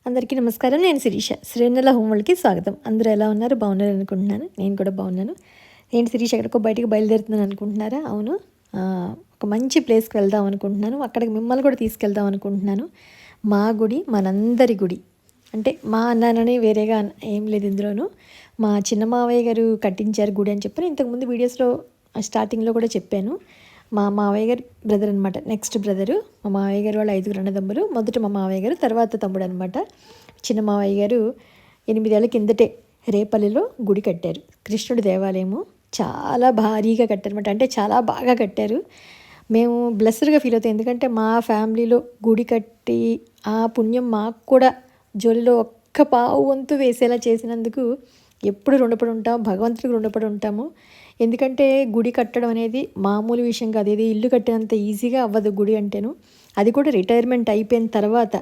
అందరికీ నమస్కారం. నేను శిరీష. శ్రీనెల హోంవర్క్‌కి స్వాగతం. అందరూ ఎలా ఉన్నారు? బాగున్నారు అనుకుంటున్నాను. నేను కూడా బాగున్నాను. ఏంటి శిరీష ఎక్కడికో బయటికి బయలుదేరుతున్నాను అనుకుంటున్నారా? అవును. ఒక మంచి ప్లేస్‌కి వెళ్దాం అనుకుంటున్నాను. అక్కడికి మిమ్మల్ని కూడా తీసుకెళ్దాం అనుకుంటున్నాను. మా గుడి, మనందరి గుడి. అంటే మా అన్నానని వేరేగా ఏం లేదు ఇందులోను. మా చిన్న మావయ్య గారు కట్టించారు గుడి అని చెప్పని ఇంతకుముందు వీడియోస్‌లో స్టార్టింగ్‌లో కూడా చెప్పాను. మా మావయ్య గారు బ్రదర్ అనమాట. నెక్స్ట్ బ్రదరు మా మావయ్య గారు వాళ్ళ 5 అన్నదమ్ములు. మొదట మా మావయ్య గారు, తర్వాత తమ్ముడు అనమాట. చిన్న మావయ్య గారు 8 ఏళ్ల కిందటే రేపల్లిలో గుడి కట్టారు. కృష్ణుడి దేవాలయము చాలా భారీగా కట్టారనమాట. అంటే చాలా బాగా కట్టారు. మేము బ్లెస్డ్గా ఫీల్ అవుతాం. ఎందుకంటే మా ఫ్యామిలీలో గుడి కట్టి ఆ పుణ్యం మాకు కూడా జోలిలో ఒక్క పావు వంతు వేసేలా చేసినందుకు ఎప్పుడు రుణపడి ఉంటాం. భగవంతుడికి రుణపడి ఉంటాము. ఎందుకంటే గుడి కట్టడం అనేది మామూలు విషయం కాదు. ఇది ఇల్లు కట్టినంత ఈజీగా అవ్వదు గుడి అంటేను. అది కూడా రిటైర్మెంట్ అయిపోయిన తర్వాత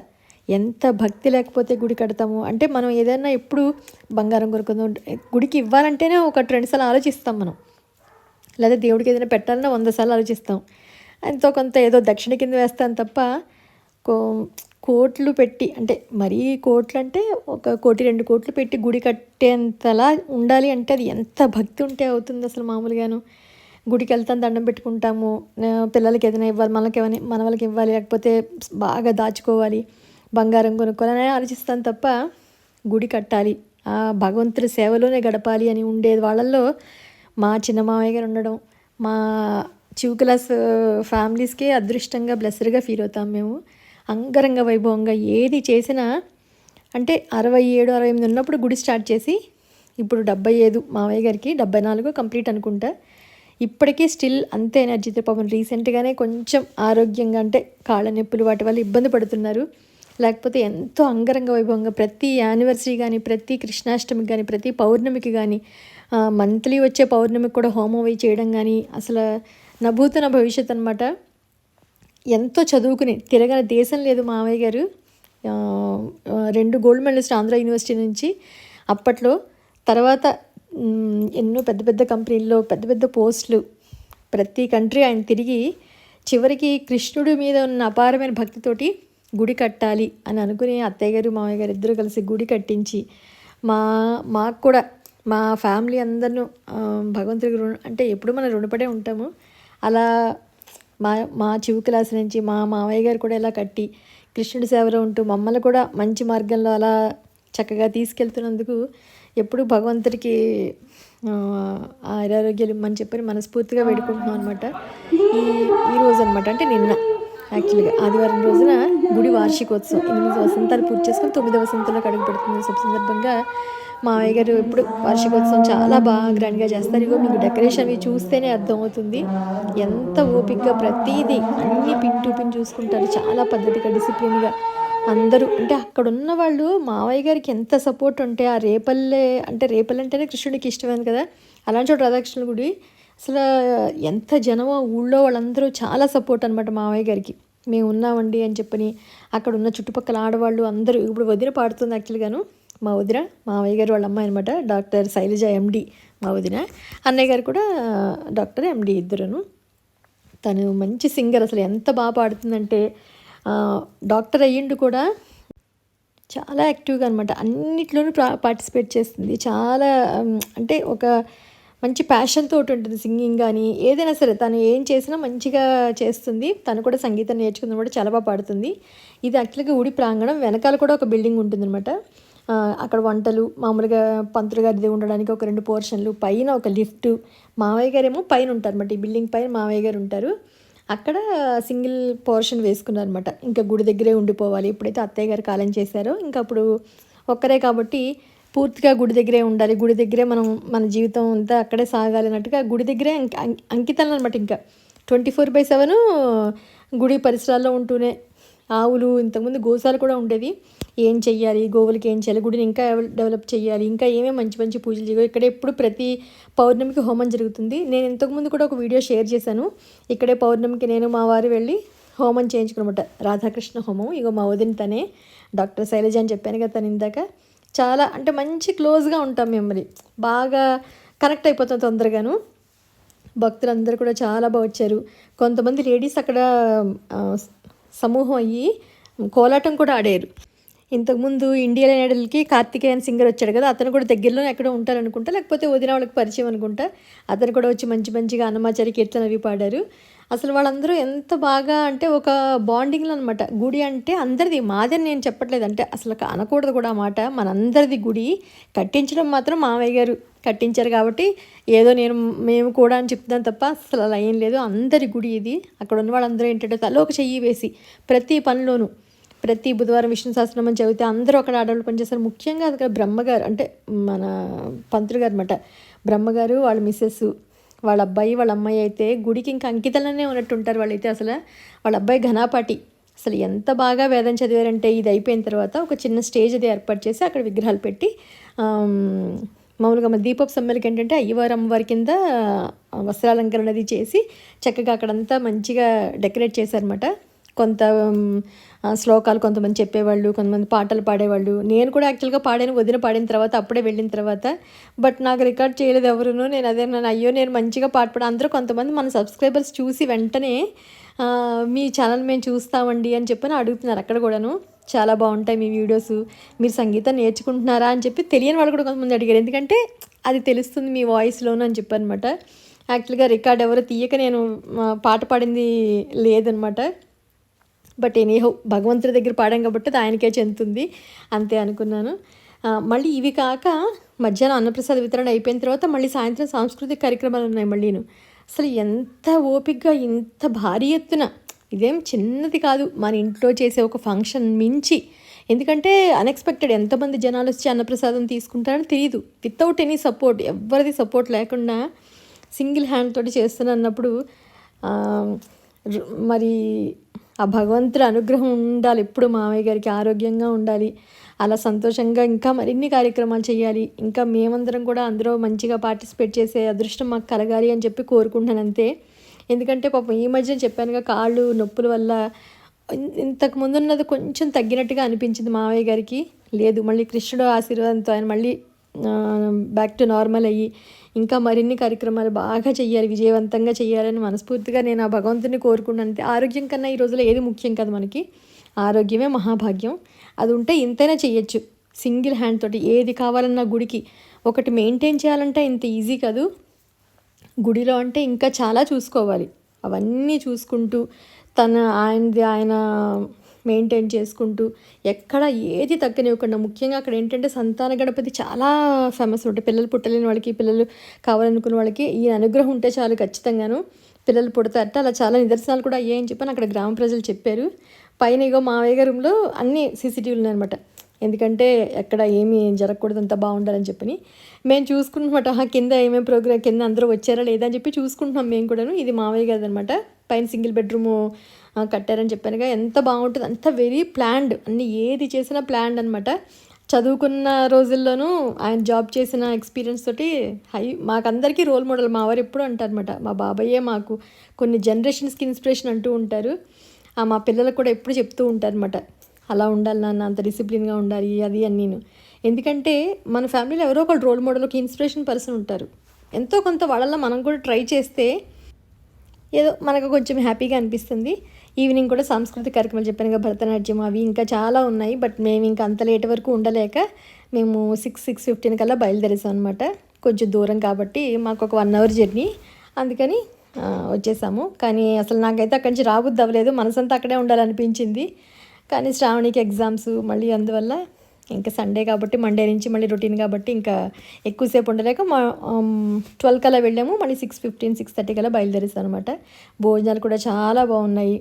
ఎంత భక్తి లేకపోతే గుడి కడతాము. అంటే మనం ఏదైనా ఎప్పుడు బంగారం కొనుక్కుందాం, గుడికి ఇవ్వాలంటేనే ఒక 2 సార్లు ఆలోచిస్తాం మనం. లేదా దేవుడికి ఏదైనా పెట్టాలన్నా 100 సార్లు ఆలోచిస్తాం. ఎంతో కొంత ఏదో దక్షిణ కింద వేస్తాం తప్ప కో కోట్లు పెట్టి, అంటే మరీ కోట్లు అంటే 1 కోటి 2 కోట్లు పెట్టి గుడి కట్టేంతలా ఉండాలి. అంటే అది ఎంత భక్తి ఉంటే అవుతుంది అసలు మామూలుగాను. గుడికి వెళ్తాం, దండం పెట్టుకుంటాము, పిల్లలకి ఏదైనా ఇవ్వాలి, మన వాళ్ళకి ఇవ్వాలి, లేకపోతే బాగా దాచుకోవాలి, బంగారం కొనుక్కోవాలని ఆలోచిస్తాను తప్ప గుడి కట్టాలి, ఆ భగవంతుడి సేవలోనే గడపాలి అని ఉండే వాళ్ళల్లో మా చిన్న మావయ్య గారు ఉండడం, మా క్లాస్ ఫ్యామిలీస్కే అదృష్టంగా బ్లెస్డ్గా ఫీల్ అవుతాం మేము. అంగరంగ వైభవంగా ఏది చేసినా, అంటే 67, 68 ఉన్నప్పుడు గుడి స్టార్ట్ చేసి ఇప్పుడు 75, మావయ్య గారికి 74 కంప్లీట్ అనుకుంటా. ఇప్పటికీ స్టిల్ అంతే ఎనర్జీతో. పాపం రీసెంట్గానే కొంచెం ఆరోగ్యంగా, అంటే కాళ్ళ నొప్పులు వాటి వల్ల ఇబ్బంది పడుతున్నారు. లేకపోతే ఎంతో అంగరంగ వైభవంగా ప్రతి యానివర్సరీ కానీ, ప్రతి కృష్ణాష్టమికి కానీ, ప్రతి పౌర్ణమికి కానీ, మంత్లీ వచ్చే పౌర్ణమికి కూడా హోమం అవి చేయడం కానీ, అసలు నా భూత నా భవిష్యత్ అనమాట. ఎంతో చదువుకుని తిరగని దేశం లేదు మావయ్య గారు. 2 గోల్డ్ మెడలిస్ట్ ఆంధ్ర యూనివర్సిటీ నుంచి అప్పట్లో. తర్వాత ఎన్నో పెద్ద పెద్ద కంపెనీల్లో పెద్ద పెద్ద పోస్టులు, ప్రతి కంట్రీ ఆయన తిరిగి చివరికి కృష్ణుడి మీద ఉన్న అపారమైన భక్తితోటి గుడి కట్టాలి అని అనుకుని అత్తయ్య గారు మావయ్య గారు ఇద్దరు కలిసి గుడి కట్టించి మాకు కూడా మా ఫ్యామిలీ అందరినూ భగవంతుడికి అంటే ఎప్పుడు మనం రుణపడే ఉంటాము. అలా మా క్లాస్ నుంచి మా మావయ్య గారు కూడా ఇలా కట్టి కృష్ణుడి సేవలో ఉంటూ మమ్మల్ని కూడా మంచి మార్గంలో అలా చక్కగా తీసుకెళ్తున్నందుకు ఎప్పుడు భగవంతుడికి ఆరోగ్యాలు ఇమ్మని చెప్పని మనస్ఫూర్తిగా వేడుకుంటున్నాం అనమాట. ఈ రోజు అనమాట, అంటే నిన్న యాక్చువల్గా ఆదివారం రోజున గుడి వార్షికోత్సవం 8 వసంతాలు పూర్తి చేసుకొని 9వ వసంతంలోకి అడుగు పెడుతుంది. శుభ సందర్భంగా మావయ్య గారు ఎప్పుడు వార్షికోత్సవం చాలా బాగా గ్రాండ్గా చేస్తారు. ఇగో మీకు డెకరేషన్ అవి చూస్తేనే అర్థమవుతుంది ఎంత ఓపికగా ప్రతీది అన్నీ పిన్ టు పిన్ చూసుకుంటారు. చాలా పద్ధతిగా, డిసిప్లిన్గా అందరూ. అంటే అక్కడ ఉన్న వాళ్ళు మావయ్య గారికి ఎంత సపోర్ట్ ఉంటే, ఆ రేపల్లె అంటేనే కృష్ణుడికి ఇష్టమైంది కదా, అలాంటి చోట రాధాకృష్ణుల గుడి అసలు ఎంత జనమో, ఊళ్ళో వాళ్ళందరూ చాలా సపోర్ట్ అనమాట మావయ్య గారికి. మేము ఉన్నామండి అని చెప్పని అక్కడ ఉన్న చుట్టుపక్కల ఆడవాళ్ళు అందరూ. ఇప్పుడు వదిన పాడుతుంది యాక్చువల్గాను. మా వదిన మావయ్య గారు వాళ్ళ అమ్మాయి అనమాట. డాక్టర్ శైలజ ఎండి మా వదిన. అన్నయ్య గారు కూడా డాక్టర్ ఎండి ఇద్దరును. తను మంచి సింగర్, అసలు ఎంత బాగా పాడుతుందంటే డాక్టర్ అయ్యిండు కూడా చాలా యాక్టివ్గా అనమాట. అన్నిట్లోనూ పార్టిసిపేట్ చేస్తుంది. చాలా అంటే ఒక మంచి ప్యాషన్ తోటి ఉంటుంది. సింగింగ్ కానీ ఏదైనా సరే తను ఏం చేసినా మంచిగా చేస్తుంది. తను కూడా సంగీతం నేర్చుకుంది కూడా చాలా బాగా పాడుతుంది. ఇది యాక్చువల్గా గుడి ప్రాంగణం వెనకాల కూడా ఒక బిల్డింగ్ ఉంటుందన్నమాట. అక్కడ వంటలు మామూలుగా పంతులు గారిది ఉండడానికి ఒక 2 పోర్షన్లు, పైన ఒక లిఫ్ట్. మావయ్య గారు ఏమో పైన ఉంటారన్నమాట. ఈ బిల్డింగ్ పైన మావయ్య గారు ఉంటారు. అక్కడ సింగిల్ పోర్షన్ వేసుకున్నారనమాట. ఇంకా గుడి దగ్గరే ఉండిపోవాలి. ఎప్పుడైతే అత్తయ్య గారు కాలం చేశారో ఇంకా అప్పుడు ఒక్కరే కాబట్టి పూర్తిగా గుడి దగ్గరే ఉండాలి, గుడి దగ్గరే మన జీవితం అంతా అక్కడే సాగాలి అన్నట్టుగా గుడి దగ్గరే అంకితం అనమాట. ఇంకా 24/7 గుడి పరిసరాల్లో ఉంటూనే. ఆవులు, ఇంతకుముందు గోశాల కూడా ఉండేది. ఏం చెయ్యాలి, గోవులకి ఏం చేయాలి, గుడిని ఇంకా డెవలప్ చేయాలి, ఇంకా ఏమేమి మంచి మంచి పూజలు చేయాలి. ఇక్కడ ఎప్పుడు ప్రతి పౌర్ణమికి హోమం జరుగుతుంది. నేను ఇంతకుముందు కూడా ఒక వీడియో షేర్ చేశాను. ఇక్కడే పౌర్ణమికి నేను మా వారు వెళ్ళి హోమం చేయించుకున్నమాట, రాధాకృష్ణ హోమం. ఇగో మా వదిన తనే, డాక్టర్ శైలజ అని చెప్పాను కదా తను ఇందాక. చాలా అంటే మంచి క్లోజ్గా ఉంటాం మేము. మరి బాగా కనెక్ట్ అయిపోతాం తొందరగాను. భక్తులందరూ కూడా చాలా బాగా వచ్చారు. కొంతమంది లేడీస్ అక్కడ సమూహం అయ్యి కోలాటం కూడా ఆడారు. ఇంతకుముందు ఇండియన్ ఐడల్కి కార్తికేయన్ సింగర్ వచ్చాడు కదా, అతను కూడా దగ్గరలోనే ఎక్కడో ఉంటారనుకుంటా, లేకపోతే వదిన వాళ్ళకి పరిచయం అనుకుంటా. అతను కూడా వచ్చి మంచి మంచిగా అన్నమాచారి కీర్తన అవి పాడారు. అసలు వాళ్ళందరూ ఎంత బాగా అంటే ఒక బాండింగ్లో అనమాట. గుడి అంటే అందరిది, మాదని నేను చెప్పట్లేదు, అంటే అసలు అనకూడదు కూడా ఆ మాట. మనందరిది గుడి. కట్టించడం మాత్రం మామయ్య గారు కట్టించారు కాబట్టి ఏదో మేము కూడా అని చెప్తున్నాను తప్ప అసలు అలా ఏం లేదు. అందరి గుడి ఇది. అక్కడ ఉన్న వాళ్ళందరూ ఏంటంటే తలో ఒక చెయ్యి వేసి ప్రతి పనిలోనూ, ప్రతి బుధవారం విష్ణు సహస్రనామం చదివితే అందరూ అక్కడ ఆడవాళ్ళు పనిచేస్తారు. ముఖ్యంగా అక్కడ బ్రహ్మగారు అంటే మన పంతులు గారు అనమాట. బ్రహ్మగారు వాళ్ళ మిస్సెస్, వాళ్ళ అబ్బాయి, వాళ్ళ అమ్మాయి అయితే గుడికి ఇంకా అంకితంలోనే ఉన్నట్టు ఉంటారు వాళ్ళైతే. అసలు వాళ్ళ అబ్బాయి ఘనాపాటి అసలు ఎంత బాగా వేదం చదివారంటే, ఇది అయిపోయిన తర్వాత ఒక చిన్న స్టేజ్ అది ఏర్పాటు చేసి అక్కడ విగ్రహాలు పెట్టి మామూలుగా మన దీపపు సమ్మెలకి ఏంటంటే అయ్యవారు అమ్మవారి కింద వస్త్రాలంకరణ అది చేసి చక్కగా అక్కడంతా మంచిగా డెకరేట్ చేశారన్నమాట. కొంత శ్లోకాలు కొంతమంది చెప్పేవాళ్ళు, కొంతమంది పాటలు పాడేవాళ్ళు. నేను కూడా యాక్చువల్గా పాడాను, వదిన పాడిన తర్వాత, అప్పుడే వెళ్ళిన తర్వాత. బట్ నాకు రికార్డ్ చేయలేదు ఎవరును. నేను అయ్యో నేను మంచిగా పాట పాడా. అందరూ కొంతమంది మన సబ్స్క్రైబర్స్ చూసి వెంటనే మీ ఛానల్ మేము చూస్తామండి అని చెప్పని అడుగుతున్నారు అక్కడ కూడాను. చాలా బాగుంటాయి మీ వీడియోస్, మీరు సంగీతం నేర్చుకుంటున్నారా అని చెప్పి తెలియని వాళ్ళు కూడా కొంతమంది అడిగారు. ఎందుకంటే అది తెలుస్తుంది మీ వాయిస్లోను అని చెప్పనమాట. యాక్చువల్గా రికార్డ్ ఎవరు తీయక నేను పాట పాడింది లేదనమాట. బట్ ఎనీహౌ భగవంతుడి దగ్గర పాడాం కాబట్టి అది ఆయనకే చెందుతుంది, అంతే అనుకున్నాను. మళ్ళీ ఇవి కాక మధ్యాహ్నం అన్నప్రసాద వితరణ అయిపోయిన తర్వాత మళ్ళీ సాయంత్రం సాంస్కృతిక కార్యక్రమాలు ఉన్నాయి మళ్ళీను. అసలు ఎంత ఓపికగా, ఇంత భారీ ఎత్తున, ఇదేం చిన్నది కాదు మన ఇంట్లో చేసే ఒక ఫంక్షన్ మించి. ఎందుకంటే అన్ఎక్స్పెక్టెడ్, ఎంతమంది జనాలు వచ్చి అన్నప్రసాదం తీసుకుంటారని తెలియదు. వితౌట్ ఎనీ సపోర్ట్, ఎవరిది సపోర్ట్ లేకుండా సింగిల్ హ్యాండ్ తోటి చేస్తున్నప్పుడు మరి ఆ భగవంతుడి అనుగ్రహం ఉండాలి. ఎప్పుడు మామయ్య గారికి ఆరోగ్యంగా ఉండాలి, అలా సంతోషంగా ఇంకా మరిన్ని కార్యక్రమాలు చేయాలి, ఇంకా మేమందరం కూడా అందరూ మంచిగా పార్టిసిపేట్ చేసే అదృష్టం మాకు కలగాలి అని చెప్పి కోరుకుంటున్నాను అంతే. ఎందుకంటే పాపం ఈ మధ్య చెప్పానుగా కాళ్ళు నొప్పుల వల్ల ఇంతకు ముందున్నది కొంచెం తగ్గినట్టుగా అనిపించింది మామయ్య గారికి. లేదు, మళ్ళీ కృష్ణుడు ఆశీర్వాదంతో ఆయన మళ్ళీ బ్యాక్ టు నార్మల్ అయ్యి ఇంకా మరిన్ని కార్యక్రమాలు బాగా చెయ్యాలి, విజయవంతంగా చేయాలని మనస్ఫూర్తిగా నేను ఆ భగవంతుని కోరుకున్నాను. ఆరోగ్యం కన్నా ఈ రోజులో ఏది ముఖ్యం కదా మనకి, ఆరోగ్యమే మహాభాగ్యం. అది ఉంటే ఇంతైనా చెయ్యొచ్చు. సింగిల్ హ్యాండ్ తోటి ఏది కావాలన్నా గుడికి ఒకటి మెయింటైన్ చేయాలంటే ఇంత ఈజీ కాదు. గుడిలో అంటే ఇంకా చాలా చూసుకోవాలి. అవన్నీ చూసుకుంటూ ఆయన మెయింటైన్ చేసుకుంటూ ఎక్కడ ఏది తగ్గనివ్వకుండా, ముఖ్యంగా అక్కడ ఏంటంటే సంతాన గణపతి చాలా ఫేమస్ ఉంటుంది. పిల్లలు పుట్టలేని వాళ్ళకి, పిల్లలు కావాలనుకున్న వాళ్ళకి ఈ అనుగ్రహం ఉంటే చాలు ఖచ్చితంగాను పిల్లలు పుడతారట. అలా చాలా నిదర్శనాలు కూడా అయ్యాయని చెప్పని అక్కడ గ్రామ ప్రజలు చెప్పారు. పైన ఇగో మావయ్య గారి రూమ్లో అన్నీ సీసీటీవీలు ఉన్నాయన్నమాట. ఎందుకంటే ఎక్కడ ఏమీ జరగకూడదు, అంత బాగుండాలని చెప్పని మేము చూసుకుంటున్నమాట. కింద ఏమేమి ప్రోగ్రామ్, కింద అందరూ వచ్చారా లేదా అని చెప్పి చూసుకుంటున్నాం మేము కూడాను. ఇది మావయ్య గారిది అనమాట. పైన సింగిల్ బెడ్రూము కట్టారని చెప్పానుగా, ఎంత బాగుంటుంది, అంత వెరీ ప్లాన్డ్, అన్ని ఏది చేసినా ప్లాన్డ్ అనమాట. చదువుకున్న రోజుల్లోనూ ఆయన జాబ్ చేసిన ఎక్స్పీరియన్స్ తోటి మాకందరికీ రోల్ మోడల్. మా వారు ఎప్పుడు అంటారనమాట, మా బాబాయ్యే మాకు కొన్ని జనరేషన్స్కి ఇన్స్పిరేషన్ అంటూ ఉంటారు. మా పిల్లలకు కూడా ఎప్పుడు చెప్తూ ఉంటారనమాట, అలా ఉండాలి నాన్న, అంత డిసిప్లిన్గా ఉండాలి అది అని. నేను ఎందుకంటే మన ఫ్యామిలీలో ఎవరో ఒకళ్ళు రోల్ మోడల్, ఒక ఇన్స్పిరేషన్ పర్సన్ ఉంటారు. ఎంతో కొంత వాళ్ళల్లో మనం కూడా ట్రై చేస్తే ఏదో మనకు కొంచెం హ్యాపీగా అనిపిస్తుంది. ఈవినింగ్ కూడా సాంస్కృతిక కార్యక్రమాలు చెప్పాను, భరతనాట్యం అవి ఇంకా చాలా ఉన్నాయి. బట్ మేము ఇంకా అంత లేట్ వరకు ఉండలేక మేము 6:15 కల్లా బయలుదేరేసాం అనమాట. కొంచెం దూరం కాబట్టి మాకు ఒక 1 hour జర్నీ, అందుకని వచ్చేసాము. కానీ అసలు నాకైతే అక్కడి నుంచి రాబుద్ది అవ్వలేదు, మనసంతా అక్కడే ఉండాలనిపించింది. కానీ శ్రావణికి ఎగ్జామ్స్ మళ్ళీ, అందువల్ల ఇంకా సండే కాబట్టి మండే నుంచి మళ్ళీ రొటీన్ కాబట్టి ఇంకా ఎక్కువసేపు ఉండలేక 12 కల్లా వెళ్ళాము. మళ్ళీ 6:15, 6:30 కల్లా బయలుదేరేసాం అనమాట. భోజనాలు కూడా చాలా బాగున్నాయి,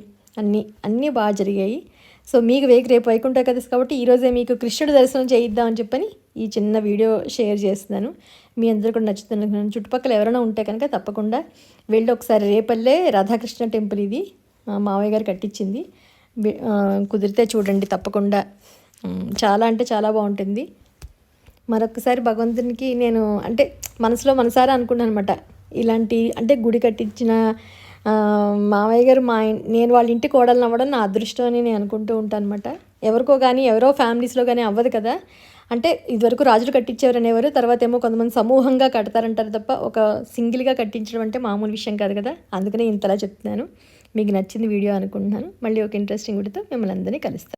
అన్నీ బాగా జరిగాయి. సో మీకు రేపు వైకుంఠ ఏకాదశి కాబట్టి ఈరోజే మీకు కృష్ణుడి దర్శనం చేయిద్దామని చెప్పని ఈ చిన్న వీడియో షేర్ చేస్తున్నాను. మీ అందరూ కూడా నచ్చుతున్నాను. చుట్టుపక్కల ఎవరైనా ఉంటే కనుక తప్పకుండా వెళ్ళి ఒకసారి, రేపల్లే రాధాకృష్ణ టెంపుల్, ఇది మావయ్య గారు కట్టించింది. కుదిరితే చూడండి తప్పకుండా, చాలా అంటే చాలా బాగుంటుంది. మరొకసారి భగవంతునికి నేను అంటే మనసులో మనసారా అనుకున్నాను అనమాట, ఇలాంటి అంటే గుడి కట్టించిన మావయ్య గారు నేను వాళ్ళ ఇంటి కోడలు అవ్వడం నా అదృష్టం అని నేను అనుకుంటూ ఉంటాను అనమాట. ఎవరికో కానీ, ఎవరో ఫ్యామిలీస్లో కానీ అవ్వదు కదా. అంటే ఇదివరకు రాజులు కట్టించేవారు అనేవారు, తర్వాత ఏమో కొంతమంది సమూహంగా కడతారంటారు తప్ప ఒక సింగిల్గా కట్టించడం అంటే మామూలు విషయం కాదు కదా. అందుకనే ఇంతలా చెప్తున్నాను. మీకు నచ్చింది వీడియో అనుకుంటున్నాను. మళ్ళీ ఒక ఇంట్రెస్టింగ్ వీడియోతో మిమ్మల్ని అందరినీ కలుస్తాను.